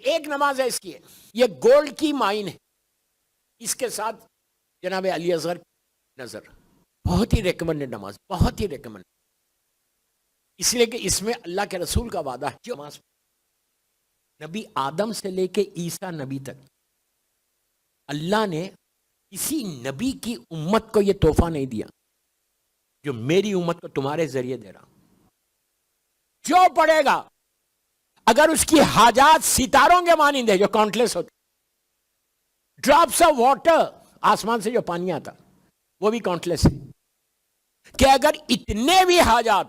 ایک نماز ہے اس کی، یہ گولڈ کی مائن ہے، اس کے ساتھ جناب علی اصغر کی نظر، بہت ہی ریکمنڈڈ نماز، بہت ہی ریکمنڈ، اس لیے کہ اس میں اللہ کے رسول کا وعدہ ہے، جو نماز نبی آدم سے لے کے عیسیٰ نبی تک اللہ نے کسی نبی کی امت کو یہ تحفہ نہیں دیا جو میری امت کو تمہارے ذریعے دے رہا، جو پڑھے گا اگر اس کی حاجات ستاروں کے مانند ہے جو کاؤنٹلیس ہوتے، ڈراپس آف واٹر، آسمان سے جو پانی آتا وہ بھی کاؤنٹلیس ہے، کہ اگر اتنے بھی حاجات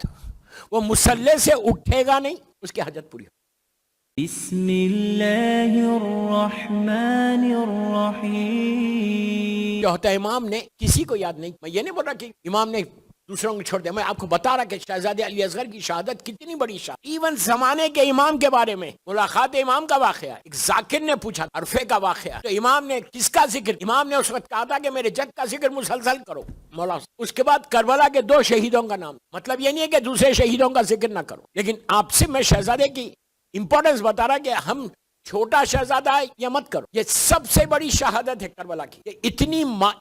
وہ مصلے سے اٹھے گا نہیں اس کی حاجت پوری ہو۔ بسم اللہ الرحمن الرحیم۔ جو ہوتا ہے امام نے کسی کو یاد نہیں، میں یہ نہیں بول رہا کہ امام نے دوسروں کو چھوڑ دیا، میں آپ کو بتا رہا کہ شہزادے علی اصغر کی شہادت کتنی بڑی شہادت، ایون زمانے کے امام کے بارے میں ملاقات امام کا واقعہ، ایک ذاکر نے پوچھا عرفے کا واقعہ، تو امام نے کس کا ذکر، امام نے اس وقت کہا تھا کہ میرے جد کا ذکر مسلسل کرو مولا، اس کے بعد کربلا کے 2 شہیدوں کا نام، مطلب یہ نہیں ہے کہ دوسرے شہیدوں کا ذکر نہ کرو، لیکن آپ سے میں شہزادے کی امپورٹنس بتا رہا کہ ہم چھوٹا شہزادہ ہے یہ مت کرو، یہ سب سے بڑی شہادت ہے کربلا کی،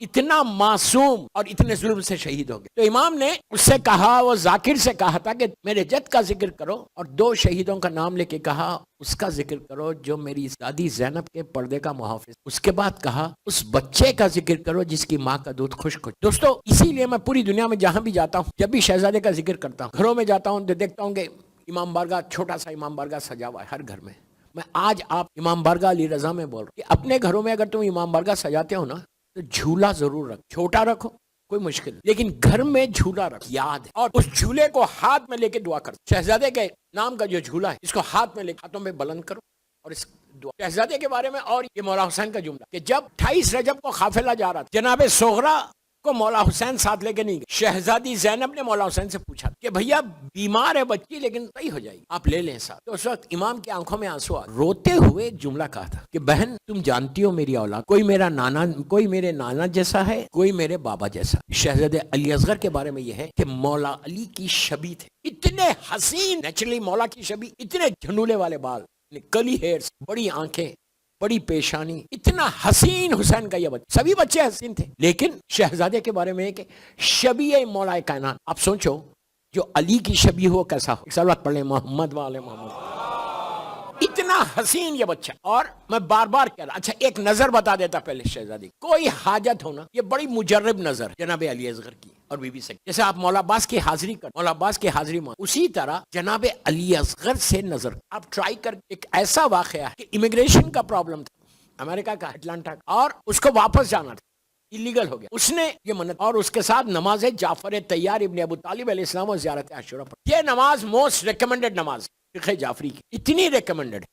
اتنا معصوم اور اتنے ظلم سے شہید ہو گئے، تو امام نے اس سے کہا، وہ ذاکر سے کہا تھا کہ میرے جد کا ذکر کرو، اور 2 شہیدوں کا نام لے کے کہا اس کا ذکر کرو جو میری دادی زینب کے پردے کا محافظ، اس کے بعد کہا اس بچے کا ذکر کرو جس کی ماں کا دودھ خشک ہو۔ دوستو اسی لیے میں پوری دنیا میں جہاں بھی جاتا ہوں جب بھی شہزادے کا ذکر کرتا ہوں، گھروں میں جاتا ہوں تو دیکھتا ہوں کہ امام بارگاہ، چھوٹا سا امام بارگاہ سجا ہوا ہے ہر گھر میں۔ میں آج آپ امام بارگاہ علی رضا میں بول رہا ہوں کہ اپنے گھروں میں اگر تم امام بارگاہ سجاتے ہو نا تو جھولا ضرور رکھ، چھوٹا رکھو کوئی مشکل نہیں، لیکن گھر میں جھولا رکھ، یاد ہے، اور اس جھولے کو ہاتھ میں لے کے دعا کر، شہزادے کے نام کا جو جھولا ہے اس کو ہاتھ میں لے کے ہاتھوں میں بلند کرو اور اس دعا شہزادے کے بارے میں۔ اور یہ مولا حسین کا جملہ کہ جب 28 رجب کو قافلہ جا رہا تھا، جناب سغرا کو مولا حسین ساتھ لے کے نہیں گئے، شہزادی زینب نے مولا حسین سے پوچھا کہ بھیا بیمار ہے بچی لیکن صحیح ہو جائے گی، آپ لے لیں ساتھ، تو اس وقت امام کی آنکھوں میں آنسو آ، روتے ہوئے ایک جملہ کہا تھا کہ بہن تم جانتی ہو میری اولاد، کوئی میرے نانا جیسا ہے، کوئی میرے بابا جیسا۔ شہزادے علی اصغر کے بارے میں یہ ہے کہ مولا علی کی شبیہ تھے، اتنے حسین، نیچرلی مولا کی شبیہ، اتنے جھنڈولے والے بال، کلی ہیئرز، بڑی آنکھیں، بڑی پیشانی، اتنا حسین حسین کا یہ بچہ، سبھی بچے حسین تھے، لیکن شہزادے کے بارے میں ہے کہ شبیہ مولا کائنات، آپ سوچو جو علی کی شبیہ ہو کیسا ہو، صلوات پڑھ لیں محمد والے محمد، اتنا حسین یہ بچہ۔ اور میں بار بار کہہ رہا، اچھا ایک نظر بتا دیتا پہلے شہزادی، کوئی حاجت ہونا، یہ بڑی مجرب نظر جناب علی اصغر کی اور بی بی سے، جیسے آپ مولا عباس کی حاضری کر، مولا عباس کی حاضری مان، اسی طرح جناب علی اصغر سے نظر آپ ٹرائی کر۔ ایک ایسا واقعہ ہے کہ امیگریشن کا پرابلم تھا امریکہ کا، اٹلانٹا کا، اور اس کو واپس جانا تھا، اللیگل ہو گیا، اس نے یہ منت، اور اس کے ساتھ نماز جعفر طیار ابن ابو طالب علیہ السلام و زیارت عاشورہ پڑھ، یہ نماز موسٹ ریکمنڈڈ نماز فقہ جعفری کی، اتنی ریکمنڈڈ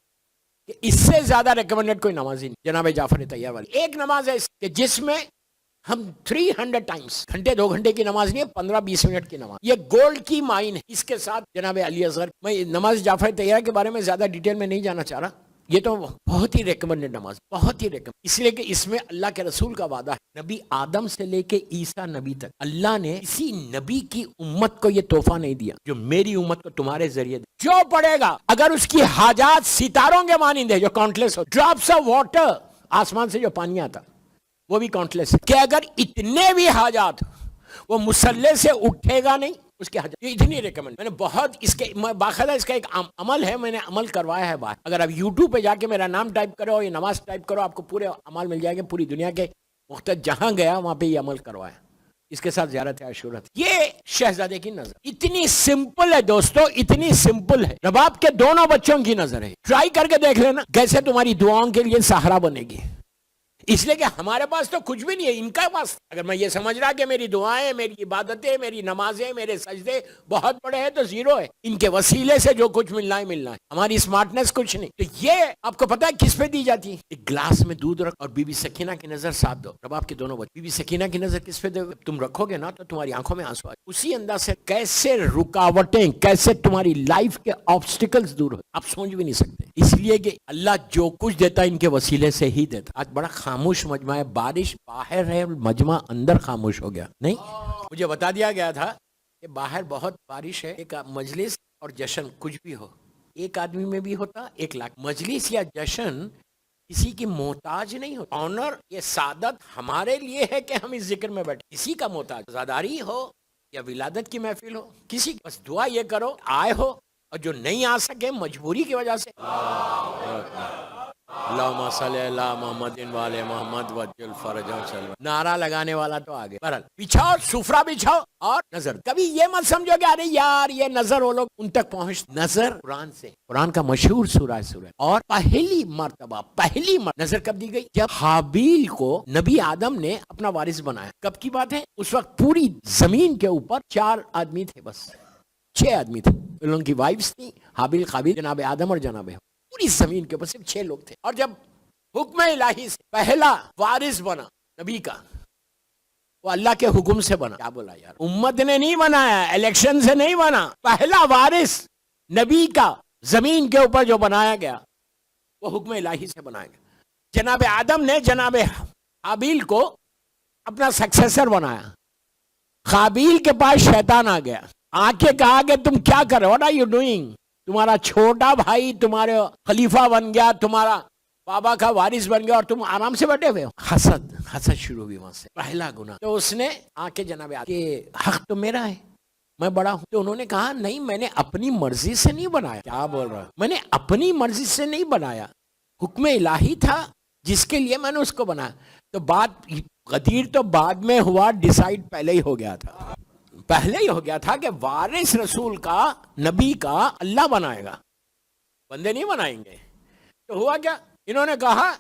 کہ اس سے زیادہ ریکمنڈڈ کوئی نماز ہی نہیں جناب جعفر طیار والی۔ ایک نماز ہے کہ جس میں ہم 300 ٹائمز، گھنٹے 2 گھنٹے کی نماز نہیں ہے، 15-20 منٹ کی نماز، یہ گولڈ کی مائن ہے، اس کے ساتھ جناب علی اصغر۔ میں نماز جعفر طیار کے بارے میں زیادہ ڈیٹیل میں نہیں جانا چاہ رہا، یہ تو بہت ہی ریکمنڈڈ نماز، بہت ہی ریکمنڈ، اس لیے کہ اس میں اللہ کے رسول کا وعدہ ہے، نبی آدم سے لے کے عیسیٰ نبی تک اللہ نے کسی نبی کی امت کو یہ تحفہ نہیں دیا جو میری امت کو تمہارے ذریعے دے، جو پڑھے گا اگر اس کی حاجات ستاروں کے مانند ہے جو countless who, drops of water, آسمان سے جو پانی آتا وہ بھی کاؤنٹلیس ہے، کہ اگر اتنے بھی حاجات وہ مصلے سے اٹھے گا نہیں اس کی حاجت، یہ اتنی ریکمنڈ، میں نے بہت اس کے باقاعدہ اس کا ایک عمل ہے، میں نے عمل کروایا ہے باہر، اگر آپ یوٹیوب پہ جا کے میرا نام ٹائپ کرو، یہ نماز ٹائپ کرو، آپ کو پورے عمل مل جائے گے، پوری دنیا کے مختلف جہاں گیا وہاں پہ یہ عمل کروایا، اس کے ساتھ زیارت عاشورہ، یہ شہزادے کی نظر اتنی سمپل ہے دوستو، اتنی سمپل ہے، رباب کے دونوں بچوں کی نظر ہے، ٹرائی کر کے دیکھ لینا کیسے تمہاری دعاؤں کے لیے سہارا بنے گی، اس لیے کہ ہمارے پاس تو کچھ بھی نہیں ہے، ان کا پاس، اگر میں یہ سمجھ رہا کہ میری دعائیں، میری عبادتیں، میری نمازیں، میرے سجدے بہت بڑے ہیں تو زیرو ہے، ان کے وسیلے سے جو کچھ ملنا ہے ملنا ہے، ہماری اسمارٹنس کچھ نہیں، تو یہ آپ کو پتا ہے کس پہ دی جاتی ہے، ایک گلاس میں دودھ رکھ اور بی بی سکینہ کی نظر ساتھ دو، رب آپ کے دونوں بچے، بی بی سکینہ کی نظر کس پہ دو، تم رکھو گے نا تو تمہاری آنکھوں میں آنسو آئے، اسی انداز سے کیسے رکاوٹیں، کیسے تمہاری لائف کے آبسٹیکلز دور ہو، آپ سوچ بھی نہیں سکتے، اس لیے کہ اللہ جو کچھ دیتا ہے ان کے وسیلے سے ہی دیتا۔ آج بڑا خاموش مجمع ہے، بارش باہر ہے، مجمع اندر خاموش ہو گیا، نہیں مجھے بتا دیا گیا تھا کہ باہر بہت بارش ہے، ایک مجلس اور جشن کچھ بھی ہو، ایک آدمی میں بھی ہوتا 1,00,000. مجلس یا جشن کسی کی محتاج نہیں ہوتا. آنر یہ سعادت ہمارے لیے ہے کہ ہم اس ذکر میں بیٹھے. کسی کا محتاج عزاداری ہو یا ولادت کی محفل ہو, کسی بس دعا یہ کرو آئے ہو, اور جو نہیں آ سکے مجبوری کی وجہ سے اللہم صلی علی محمد والے محمد وجل فرجہم صلی. نعرہ لگانے والا تو آگے. بہرحال بچھاؤ, سفرہ بچھاؤ اور نظر. کبھی یہ مت سمجھو کہ ارے یار یہ نظر وہ لوگ ان تک پہنچ. نظر قرآن سے, قرآن کا مشہور سورہ ہے. اور پہلی مرتبہ نظر کب دی گئی؟ جب حابیل کو نبی آدم نے اپنا وارث بنایا. کب کی بات ہے؟ اس وقت پوری زمین کے اوپر 4 آدمی تھے, بس 6 آدمی تھے. ان کی وائفز تھی حابیل قابیل, جناب آدم اور جناب حوا. پوری زمین کے اوپر صرف 6 لوگ تھے. اور جب حکم الہی سے پہلا وارث بنا نبی کا, وہ اللہ کے حکم سے بنا. کیا بولا یار, امت نے نہیں بنایا, الیکشن سے نہیں بنا. پہلا وارث نبی کا زمین کے اوپر جو بنایا گیا وہ حکم الہی سے بنایا گیا. جناب آدم نے جناب حابیل کو اپنا سکسیسر بنایا. قابیل کے پاس شیطان آ گیا, آ کے کہا کہ تم کیا کر رہے ہو, واٹ آر یو ڈوئنگ. تمہارا چھوٹا بھائی تمہارے خلیفہ بن گیا, تمہارا بابا کا وارث بن گیا, اور تم آرام سے بیٹھے ہوئے ہو. حسد شروع ہوئی وہاں سے, پہلا گناہ. تو اس نے آ کے جناب کہ حق تو میرا ہے, میں بڑا ہوں. تو انہوں نے کہا نہیں, میں نے اپنی مرضی سے نہیں بنایا. کیا بول رہا ہے, میں نے اپنی مرضی سے نہیں بنایا, حکم الہی تھا جس کے لیے میں نے اس کو بنایا. تو بات غدیر تو بعد میں ہوا, ڈیسائیڈ پہلے ہی ہو گیا تھا. پہلے ہی ہو گیا تھا کہ وارث رسول کا, نبی کا اللہ بنائے گا, بندے نہیں بنائیں گے. تو ہوا کیا, انہوں نے کہا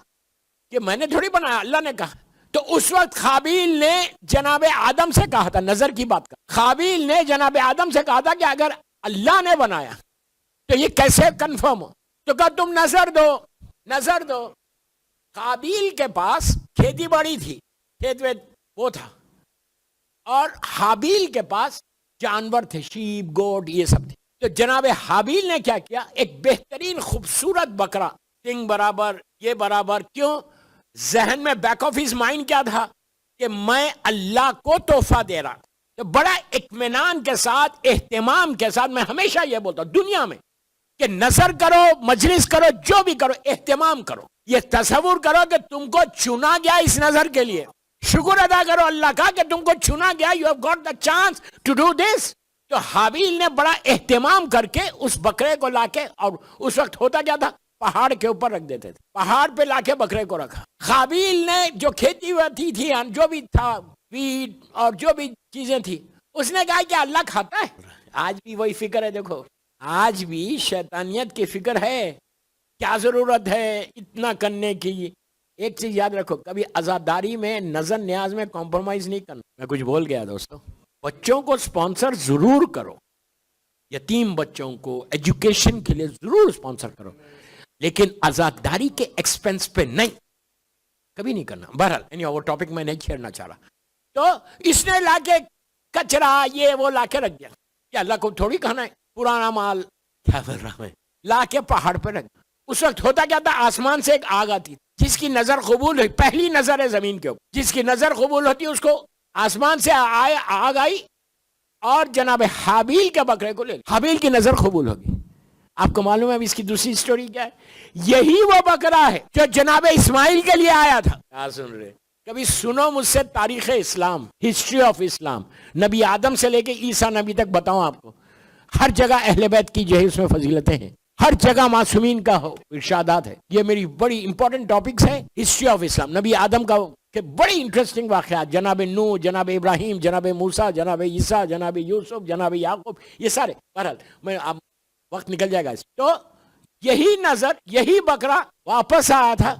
کہ میں نے تھوڑی بنایا, اللہ نے کہا. تو اس وقت قابیل نے جناب آدم سے کہا تھا, نظر کی بات کا, قابیل نے جناب آدم سے کہا تھا کہ اگر اللہ نے بنایا تو یہ کیسے کنفرم ہو. تو کہا تم نظر دو. قابیل کے پاس کھیتی باڑی تھی, کھیت ویت وہ تھا, اور حابیل کے پاس جانور تھے, شیپ گوٹ یہ سب تھے. تو جناب حابیل نے کیا کیا, ایک بہترین خوبصورت بکرا, سنگ برابر, یہ برابر. کیوں؟ ذہن میں بیک آف ہز مائنڈ کیا تھا کہ میں اللہ کو تحفہ دے رہا. تو بڑا اطمینان کے ساتھ, اہتمام کے ساتھ, میں ہمیشہ یہ بولتا ہوں دنیا میں کہ نظر کرو, مجلس کرو, جو بھی کرو, اہتمام کرو. یہ تصور کرو کہ تم کو چنا گیا اس نظر کے لیے, شکر ادا کرو اللہ کا کہ تم کو چنا گیا, you have got the chance to do this. تو حابیل نے بڑا اہتمام کر کے اس بکرے کو لا کے, اور اس وقت ہوتا کیا تھا, پہاڑ کے اوپر رکھ دیتے تھے, پہاڑ پہ لا کے بکرے کو رکھا. قابیل نے جو کھیتی ہوتی تھی, جو بھی تھا, ویٹ اور جو بھی چیزیں تھی, اس نے کہا کہ اللہ کھاتا ہے. آج بھی وہی فکر ہے. دیکھو آج بھی شیطانیت کی فکر ہے, کیا ضرورت ہے اتنا کرنے کی. ایک چیز یاد رکھو, کبھی عزاداری میں, نظر نیاز میں کمپرومائز نہیں کرنا. میں کچھ بول گیا دوستو. بچوں کو سپانسر ضرور کرو, یتیم بچوں کو ایجوکیشن کے لیے ضرور سپانسر کرو, لیکن عزاداری کے ایکسپنس پہ نہیں, کبھی نہیں کرنا. بہرحال وہ ٹاپک میں نہیں چھیڑنا چاہ رہا. تو اس نے لا کے کچرا یہ وہ لا کے رکھ دیا. کیا اللہ کو تھوڑی کہنا ہے پرانا مال, کیا بول رہا میں, لا کے پہاڑ پہ رکھ. اس وقت ہوتا کیا تھا, آسمان سے ایک آگ آتی, جس کی نظر قبول ہوئی, پہلی نظر ہے زمین کے اوپر, جس کی نظر قبول ہوتی اس کو آسمان سے آگ آئی, اور جناب حابیل کے بکرے کو لے لی. حابیل کی نظر قبول ہوگی. آپ کو معلوم ہے اب اس کی دوسری سٹوری کیا ہے, یہی وہ بکرا ہے جو جناب اسماعیل کے لیے آیا تھا. کیا سن رہے, کبھی سنو مجھ سے تاریخ اسلام, ہسٹری آف اسلام, نبی آدم سے لے کے عیسیٰ نبی تک بتاؤں آپ کو. ہر جگہ اہل بیت کی جو ہے اس میں فضیلتیں ہیں, ہر جگہ معصومین کا ارشادات ہے. یہ میری بڑی امپورٹنٹ ٹاپکس ہیں, ہسٹری آف اسلام. نبی آدم کا کہ بڑی انٹرسٹنگ واقعات, جناب نوح, جناب ابراہیم, جناب موسیٰ, جناب عیسیٰ, جناب یوسف, جناب یعقوب, یہ سارے. بہرحال میں اب وقت نکل جائے گا. تو یہی نظر, یہی بکرا واپس آیا تھا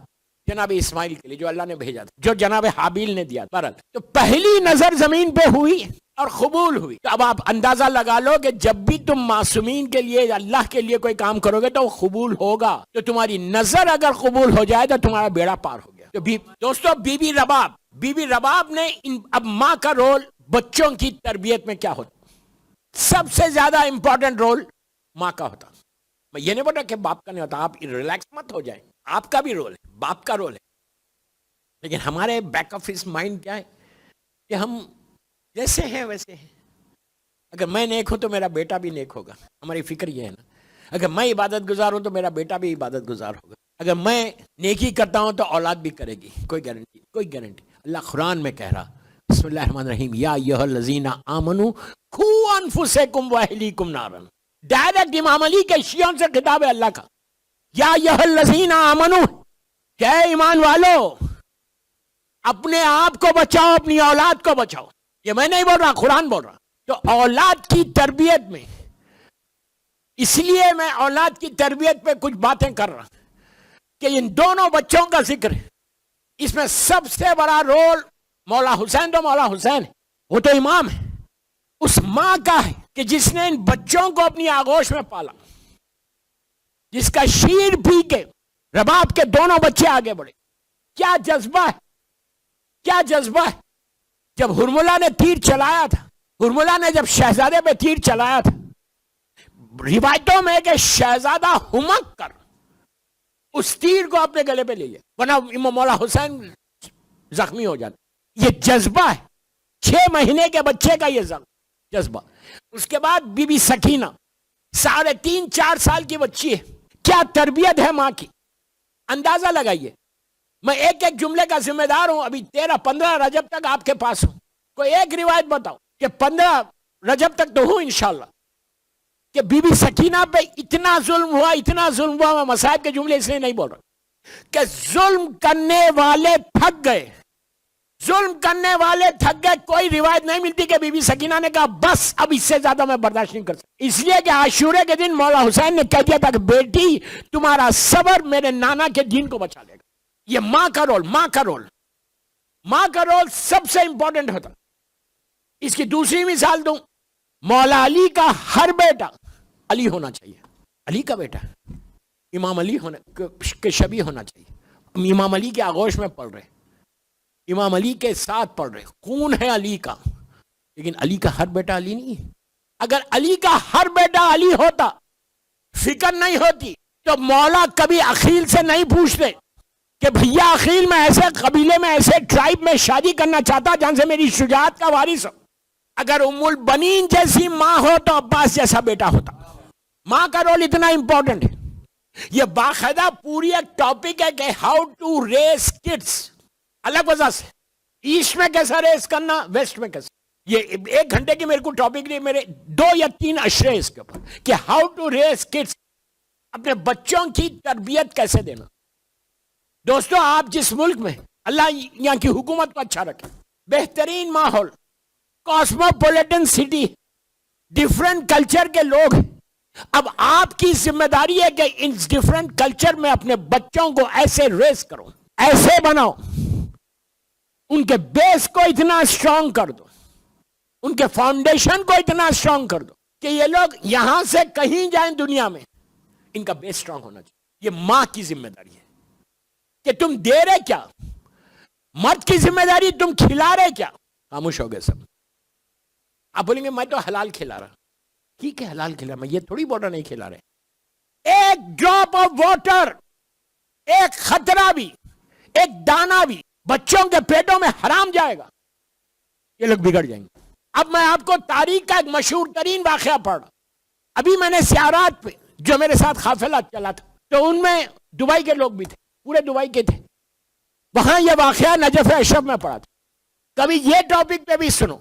جناب اسماعیل کے لیے, جو اللہ نے بھیجا تھا, جو جناب حابیل نے دیا. بہرحال تو پہلی نظر زمین پہ ہوئی اور قبول ہوئی. تو اب آپ اندازہ لگا لو کہ جب بھی تم معصومین کے لیے, اللہ کے لیے کوئی کام کرو گے تو وہ قبول ہوگا. تو تمہاری نظر اگر قبول ہو جائے تو تمہارا بیڑا پار ہو گیا. تو دوستو, بی بی رباب نے اب ماں کا رول بچوں کی تربیت میں کیا ہوتا, سب سے زیادہ امپورٹنٹ رول ماں کا ہوتا. میں یہ نہیں بول رہا کہ باپ کا نہیں ہوتا, آپ ریلیکس مت ہو جائیں, آپ کا بھی رول ہے, باپ کا رول ہے. لیکن ہمارے بیک آف ہز مائنڈ کیا ہے کہ ہم جیسے ہیں ویسے ہیں, اگر میں نیک ہوں تو میرا بیٹا بھی نیک ہوگا. ہماری فکر یہ ہے نا. اگر میں عبادت گزار ہوں تو میرا بیٹا بھی عبادت گزار ہوگا. اگر میں نیکی کرتا ہوں تو اولاد بھی کرے گی. کوئی گارنٹی. اللہ قرآن میں کہہ رہا بسم اللہ الرحمن الرحیم یا ایھا الذین آمنوا قوا انفسکم واہلیکم نارا. ڈائریکٹ امام علی کے شیعوں سے خطاب ہے اللہ کا. یا ایھا الذین آمنوا کہ ایمان والو اپنے آپ کو بچاؤ, اپنی اولاد کو بچاؤ. یہ میں نہیں بول رہا, قرآن بول رہا. تو اولاد کی تربیت میں, اس لیے میں اولاد کی تربیت پہ کچھ باتیں کر رہا کہ ان دونوں بچوں کا ذکر ہے. اس میں سب سے بڑا رول مولا حسین ہے, وہ تو امام ہے. اس ماں کا ہے کہ جس نے ان بچوں کو اپنی آغوش میں پالا, جس کا شیر پی کے رباب کے دونوں بچے آگے بڑھے. کیا جذبہ ہے. جب ہرملہ نے تیر چلایا تھا, ہرملہ نے جب شہزادے پہ تیر چلایا تھا, روایتوں میں کہ شہزادہ ہمک کر اس تیر کو اپنے گلے پہ لے لیا, ورنہ مولا حسین زخمی ہو جاتا. یہ جذبہ ہے, 6 مہینے کے بچے کا یہ جذبہ. اس کے بعد بی بی سکینہ 3.5-4 سال کی بچی ہے. کیا تربیت ہے ماں کی, اندازہ لگائیے. میں ایک جملے کا ذمہ دار ہوں. ابھی 13-15 رجب تک آپ کے پاس ہوں. کوئی ایک روایت بتاؤ کہ 15 رجب تک تو ہوں انشاءاللہ, کہ بی بی سکینہ پہ اتنا ظلم ہوا. میں مصائب کے جملے اس لیے نہیں بول رہا کہ ظلم کرنے والے تھک گئے. کوئی روایت نہیں ملتی کہ بی بی سکینہ نے کہا بس اب اس سے زیادہ میں برداشت نہیں کر سکتا. اس لیے کہ عاشورے کے دن مولا حسین نے کہہ دیا تھا کہ بیٹی تمہارا صبر میرے نانا کے دین کو بچا لے گا. یہ ماں کا رول سب سے امپورٹنٹ ہوتا. اس کی دوسری مثال دوں, مولا علی کا ہر بیٹا علی ہونا چاہیے. علی کا بیٹا امام علی کے شبیہ ہونا چاہیے. امام علی کے آغوش میں پڑھ رہے, امام علی کے ساتھ پڑھ رہے, خون ہے علی کا. لیکن علی کا ہر بیٹا علی نہیں ہے. اگر علی کا ہر بیٹا علی ہوتا, فکر نہیں ہوتی, تو مولا کبھی عقیل سے نہیں پوچھتے کہ بھیا عقیل میں ایسے قبیلے میں, ایسے ٹرائب میں شادی کرنا چاہتا جہاں سے میری شجاعت کا وارث ہو. اگر ام البنین جیسی ماں ہو تو عباس جیسا بیٹا ہوتا. ماں کا رول اتنا امپورٹنٹ ہے. یہ باقاعدہ پوری ایک ٹاپک ہے کہ ہاؤ ٹو ریز کڈس, الگ وجہ سے ایسٹ میں کیسا ریز کرنا, ویسٹ میں کیسا. یہ 1 گھنٹے کی میرے کو ٹاپک نہیں, میرے 2 یا 3 اشرے اس کے اوپر کہ ہاؤ ٹو ریز کڈس, اپنے بچوں کی تربیت کیسے دینا. دوستو آپ جس ملک میں, اللہ یہاں کی حکومت کو اچھا رکھے, بہترین ماحول, کاسموپولیٹن سٹی, ڈیفرنٹ کلچر کے لوگ ہیں. اب آپ کی ذمہ داری ہے کہ ان ڈیفرنٹ کلچر میں اپنے بچوں کو ایسے ریز کرو, ایسے بناؤ, ان کے بیس کو اتنا اسٹرانگ کر دو, ان کے فاؤنڈیشن کو اتنا اسٹرانگ کر دو کہ یہ لوگ یہاں سے کہیں جائیں دنیا میں, ان کا بیس اسٹرانگ ہونا چاہیے. یہ ماں کی ذمہ داری ہے کہ تم دے رہے کیا, مرد کی ذمہ داری تم کھلا رہے کیا. خاموش ہو گئے سب. آپ بولیں گے میں تو حلال کھلا رہا. ٹھیک ہے حلال کھلا, میں یہ تھوڑی بوٹا نہیں کھلا رہے. ایک ڈراپ آف واٹر, ایک خطرہ بھی, ایک دانہ بھی بچوں کے پیٹوں میں حرام جائے گا, یہ لوگ بگڑ جائیں گے. اب میں آپ کو تاریخ کا ایک مشہور ترین واقعہ پڑھ رہا. ابھی میں نے سیارات پہ جو میرے ساتھ قافلہ چلا تھا, تو ان میں دبئی کے لوگ بھی تھے, پورے دبئی کے تھے. وہاں یہ واقعہ نجف اشرف میں پڑھا تھا. کبھی یہ ٹاپک پہ بھی سنو,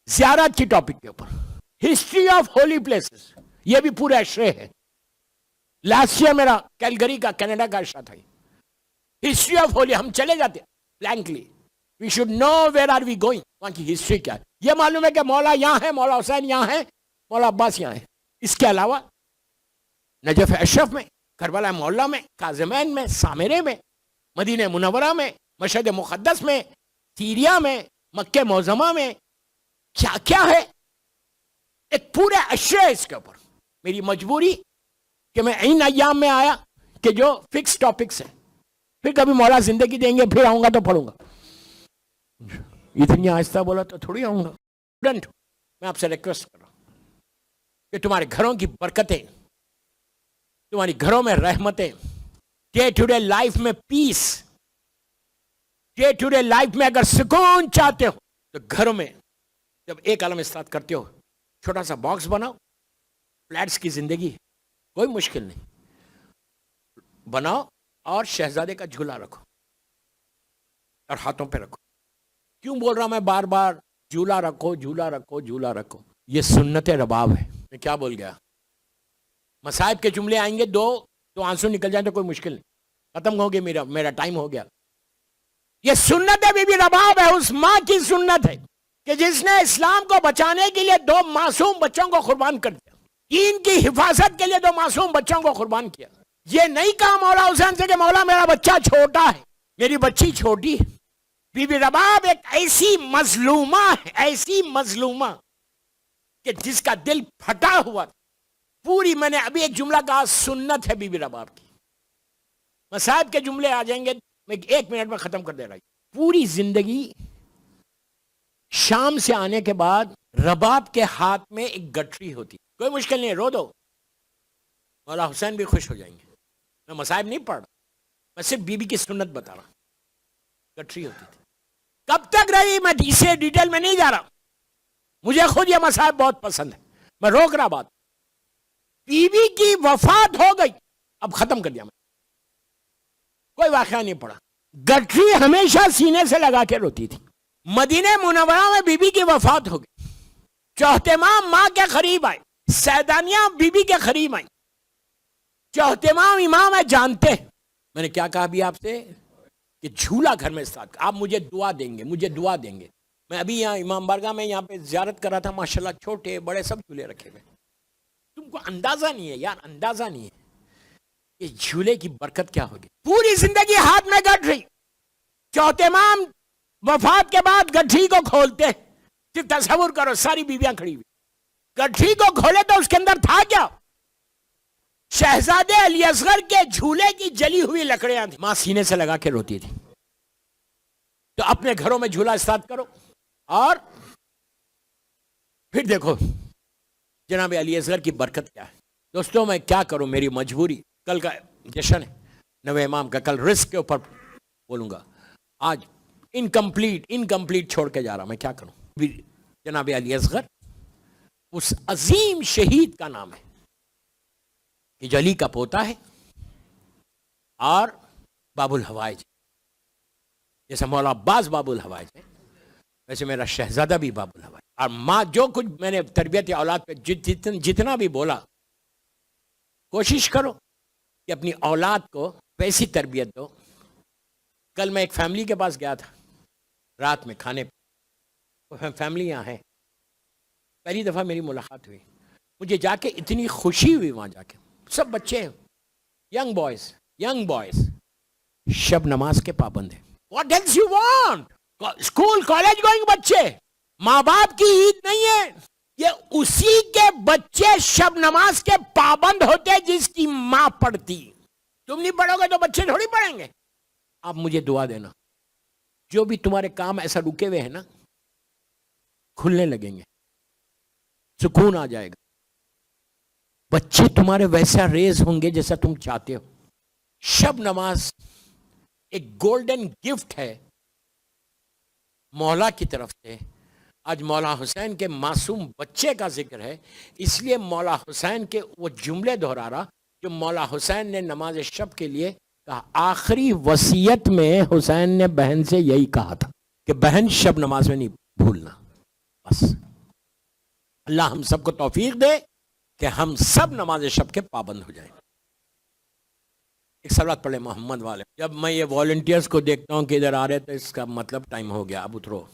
زیارت کی ٹاپک کے اوپر, ہسٹری آف ہولی پلیسز, یہ بھی پورے اشرے ہے. لاسٹ ایئر میرا کیلگری کا کینیڈا کا اشرا تھا. ہسٹری آف ہولی, ہم چلے جاتے blankly, we should know where are we going, وہاں کی ہسٹری کیا ہے. یہ معلوم ہے کہ مولا یہاں ہے, مولا حسین یہاں ہے, مولا عباس یہاں ہے. اس کے علاوہ نجف اشرف میں, کربلا معلیٰ میں, کاظمین میں, سامرے میں, مدینہ منورہ میں, مشہد مقدس میں, سیریا میں, مکہ معظمہ میں, کیا کیا ہے. ایک پورے اشرے اس کے اوپر. میری مجبوری کہ میں ان ایام میں آیا کہ جو فکس ٹاپکس ہیں, پھر کبھی مولا زندگی دیں گے پھر آؤں گا تو پڑھوں گا. اتنی آہستہ بولا تو تھوڑی آؤں گا. اسٹوڈنٹ, میں آپ سے ریکویسٹ کر رہا ہوں کہ تمہارے گھروں کی برکتیں, تمہاری گھروں میں رحمتیں, ڈے ٹو ڈے لائف میں پیس, ڈے ٹو ڈے لائف میں اگر سکون چاہتے ہو تو گھروں میں جب ایک عالم اسٹارٹ کرتے ہو, چھوٹا سا باکس بناؤ. فلیٹس کی زندگی, کوئی مشکل نہیں. بناؤ اور شہزادے کا جھولا رکھو اور ہاتھوں پہ رکھو. کیوں بول رہا میں بار بار جھولا رکھو جھولا رکھو جھولا رکھو؟ یہ سنت رباب ہے. میں کیا بول گیا؟ مصائب کے جملے آئیں گے دو تو آنسو نکل جائیں تو کوئی مشکل نہیں, ختم ہو گیا, میرا ٹائم ہو گیا. یہ سنت بی بی رباب ہے, اس ماں کی سنت ہے کہ جس نے اسلام کو بچانے کے لیے 2 معصوم بچوں کو قربان کر دیا, دین کی حفاظت کے لیے 2 معصوم بچوں کو قربان کیا. یہ نہیں کہا مولا حسین سے کہ مولا میرا بچہ چھوٹا ہے, میری بچی چھوٹی ہے. بی بی رباب ایک ایسی مظلومہ ہے, ایسی مظلومہ کہ جس کا دل پھٹا ہوا تھا. پوری, میں نے ابھی ایک جملہ کہا, سنت ہے بی بی رباب کی. مصائب کے جملے آ جائیں گے, میں 1 منٹ میں ختم کر دے رہا ہوں. پوری زندگی شام سے آنے کے بعد رباب کے ہاتھ میں ایک گٹری ہوتی. کوئی مشکل نہیں, رو دو, مولا حسین بھی خوش ہو جائیں گے. میں مصائب نہیں پڑھ رہا, میں صرف بی بی کی سنت بتا رہا. گٹری ہوتی تھی. کب تک رہی میں اسے ڈیٹیل میں نہیں جا رہا, مجھے خود یہ مصائب بہت پسند ہے, میں روک رہا بات. بی بی کی وفات ہو گئی, اب ختم کر دیا میں, کوئی واقعہ نہیں پڑا. گٹری ہمیشہ سینے سے لگا کے روتی تھی. مدینہ منورہ میں بی بی کی وفات ہو گئی. چوہتمام ماں کے قریب آئے, سیدانیاں بی بی کے قریب آئیں. چوہتمام امام ہے, جانتے ہیں میں نے کیا کہا بھی آپ سے کہ جھولا گھر میں ساتھ, آپ مجھے دعا دیں گے, مجھے دعا دیں گے. میں ابھی یہاں امام بارگاہ میں یہاں پہ زیارت کر رہا تھا, ماشاءاللہ چھوٹے بڑے سب جھولے رکھے ہوئے. تم کو اندازہ نہیں ہے یار, اندازہ نہیں ہے کہ جھولے کی برکت کیا ہوگی. پوری زندگی ہاتھ میں گٹری. چوہتمام وفات کے بعد گٹھی کو کھولتے, صرف تصور کرو, ساری بیویاں کھڑی ہوئی. گٹھی کو کھولے تو اس کے اندر تھا کیا؟ شہزادے علی اصغر کے جھولے کی جلی ہوئی لکڑیاں تھیں. ماں سینے سے لگا کے روتی تھی. تو اپنے گھروں میں جھولا اسٹارٹ کرو اور پھر دیکھو جناب علی اصغر کی برکت کیا ہے. دوستوں میں کیا کروں, میری مجبوری. کل کا جشن ہے نوے امام کا, کل رزق کے اوپر بولوں گا. آج انکمپلیٹ چھوڑ کے جا رہا, میں کیا کروں. جناب علی اصغر اس عظیم شہید کا نام ہے کہ جو علی کا پوتا ہے اور باب الحوائج. جیسے مولا عباس باب الحوائج ہے, ویسے میرا شہزادہ بھی باب الحوائج. اور ماں جو کچھ میں نے تربیت اولاد پہ جتنا بھی بولا, کوشش کرو کہ اپنی اولاد کو ویسی تربیت دو. کل میں ایک فیملی کے پاس گیا تھا رات میں کھانے پہ, فیملی یہاں ہے, پہلی دفعہ میری ملاقات ہوئی. مجھے جا کے اتنی خوشی ہوئی وہاں جا کے. سب بچے ہیں, ینگ بوائز, شب نماز کے پابند ہیں. What else you want? School college going بچے, ماں باپ کی عید نہیں ہے یہ, اسی کے بچے شب نماز کے پابند ہوتے جس کی ماں پڑھتی. تم نہیں پڑھو گے تو بچے تھوڑی پڑھیں گے. آپ مجھے دعا دینا, جو بھی تمہارے کام ایسا رکے ہوئے ہیں نا, کھلنے لگیں گے, سکون آ جائے گا. بچے تمہارے ویسا ریز ہوں گے جیسا تم چاہتے ہو. شب نماز ایک گولڈن گفٹ ہے مولا کی طرف سے. آج مولا حسین کے معصوم بچے کا ذکر ہے, اس لیے مولا حسین کے وہ جملے دہرا رہا جو مولا حسین نے نماز شب کے لیے کہا. آخری وصیت میں حسین نے بہن سے یہی کہا تھا کہ بہن شب نماز میں نہیں بھولنا. بس اللہ ہم سب کو توفیق دے کہ ہم سب نماز شب کے پابند ہو جائیں. ایک سوالات پڑھے محمد والے. جب میں یہ والنٹیئرز کو دیکھتا ہوں کہ ادھر آ رہے تو اس کا مطلب ٹائم ہو گیا, اب اترو.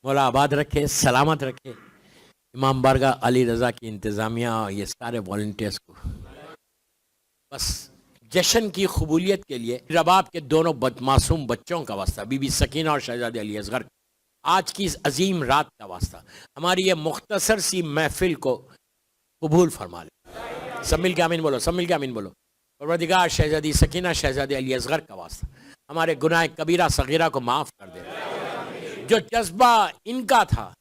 مولا آباد رکھے, سلامت رکھے امام بارگاہ علی رضا کی انتظامیہ اور یہ سارے والنٹیئرز کو. بس جشن کی قبولیت کے لیے رباب کے دونوں معصوم بچوں کا واسطہ, بی بی سکینہ اور شہزادے علی اصغر, آج کی اس عظیم رات کا واسطہ, ہماری یہ مختصر سی محفل کو قبول فرما لے. سب مل کے آمین بولو, سب مل کے آمین بولو. پروردگار شہزادی سکینہ شہزادے علی اصغر کا واسطہ ہمارے گناہ کبیرہ صغیرہ کو معاف کر دے. جو جذبہ ان کا تھا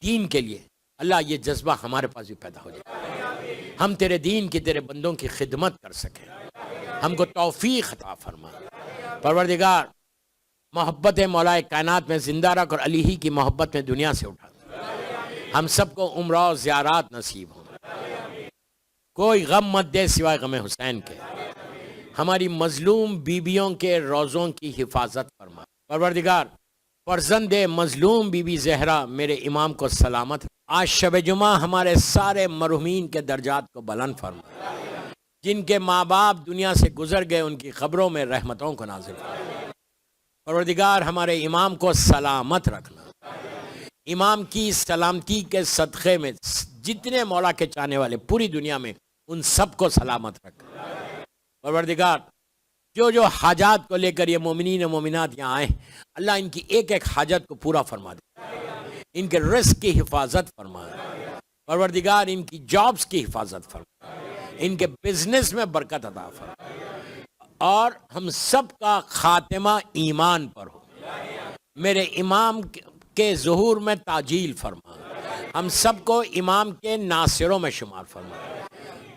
دین کے لیے, اللہ یہ جذبہ ہمارے پاس بھی پیدا ہو جائے, ہم تیرے دین کی, تیرے بندوں کی خدمت کر سکیں. ہم کو توفیق عطا فرما. پروردگار محبت مولا کائنات میں زندہ رکھ اور علی ہی کی محبت میں دنیا سے اٹھا. ہم سب کو عمرہ و زیارات نصیب ہوں. کوئی غم مت دے سوائے غم حسین کے. ہماری مظلوم بیویوں کے روزوں کی حفاظت فرما. پروردگار فرزند مظلوم بی بی زہرا میرے امام کو سلامت. آج شب جمعہ ہمارے سارے مرحومین کے درجات کو بلند فرما. جن کے ماں باپ دنیا سے گزر گئے ان کی قبروں میں رحمتوں کو نازل فرما. پروردگار ہمارے امام کو سلامت رکھنا. امام کی سلامتی کے صدقے میں جتنے مولا کے چاہنے والے پوری دنیا میں ان سب کو سلامت رکھ. پروردگار جو جو حاجات کو لے کر یہ مومنین و مومنات یہاں آئے اللہ ان کی ایک ایک حاجت کو پورا فرما دے. ان کے رزق کی حفاظت فرما. پروردگار ان کی جابز کی حفاظت فرما. ان کے بزنس میں برکت عطا فرما. اور ہم سب کا خاتمہ ایمان پر ہو. میرے امام کے ظہور میں تعجیل فرما. ہم سب کو امام کے ناصروں میں شمار فرما.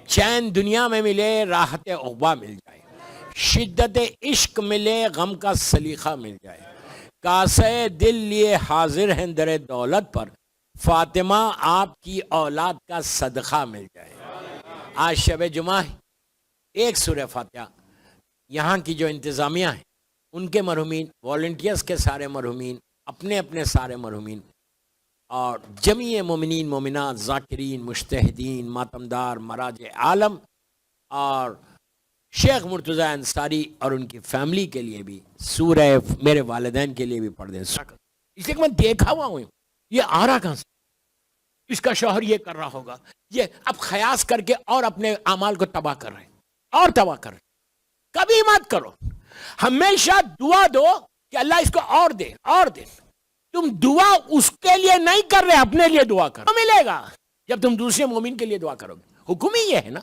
چین دنیا میں ملے، راحت عقبہ مل جائے، شدت عشق ملے، غم کا سلیقہ مل جائے. کاسے دل لیے حاضر ہیں در دولت پر، فاطمہ آپ کی اولاد کا صدقہ مل جائے. آج شب جمعہ ایک سورہ فاتحہ یہاں کی جو انتظامیہ ہیں ان کے مرحومین، والنٹیئرز کے سارے مرحومین، اپنے اپنے سارے مرحومین اور جمیع مومنین مومنات، ذاکرین، مجتہدین، ماتمدار، مراجع عالم اور شیخ مرتضی انصاری اور ان کی فیملی کے لیے بھی سورہ میرے والدین کے لیے بھی پڑھ دیں. اس لیے کہ میں دیکھا ہوا ہوں یہ آ رہا کہاں سے، اس کا شوہر یہ کر رہا ہوگا، یہ اب خیاس کر کے اور اپنے اعمال کو تباہ کر رہے ہیں اور تباہ کر رہے ہیں. کبھی مت کرو. ہمیشہ دعا دو کہ اللہ اس کو اور دے اور دے. تم دعا اس کے لیے نہیں کر رہے، اپنے لیے دعا کرو. ملے گا جب تم دوسرے مومن کے لیے دعا کرو گے. حکم ہی یہ ہے نا.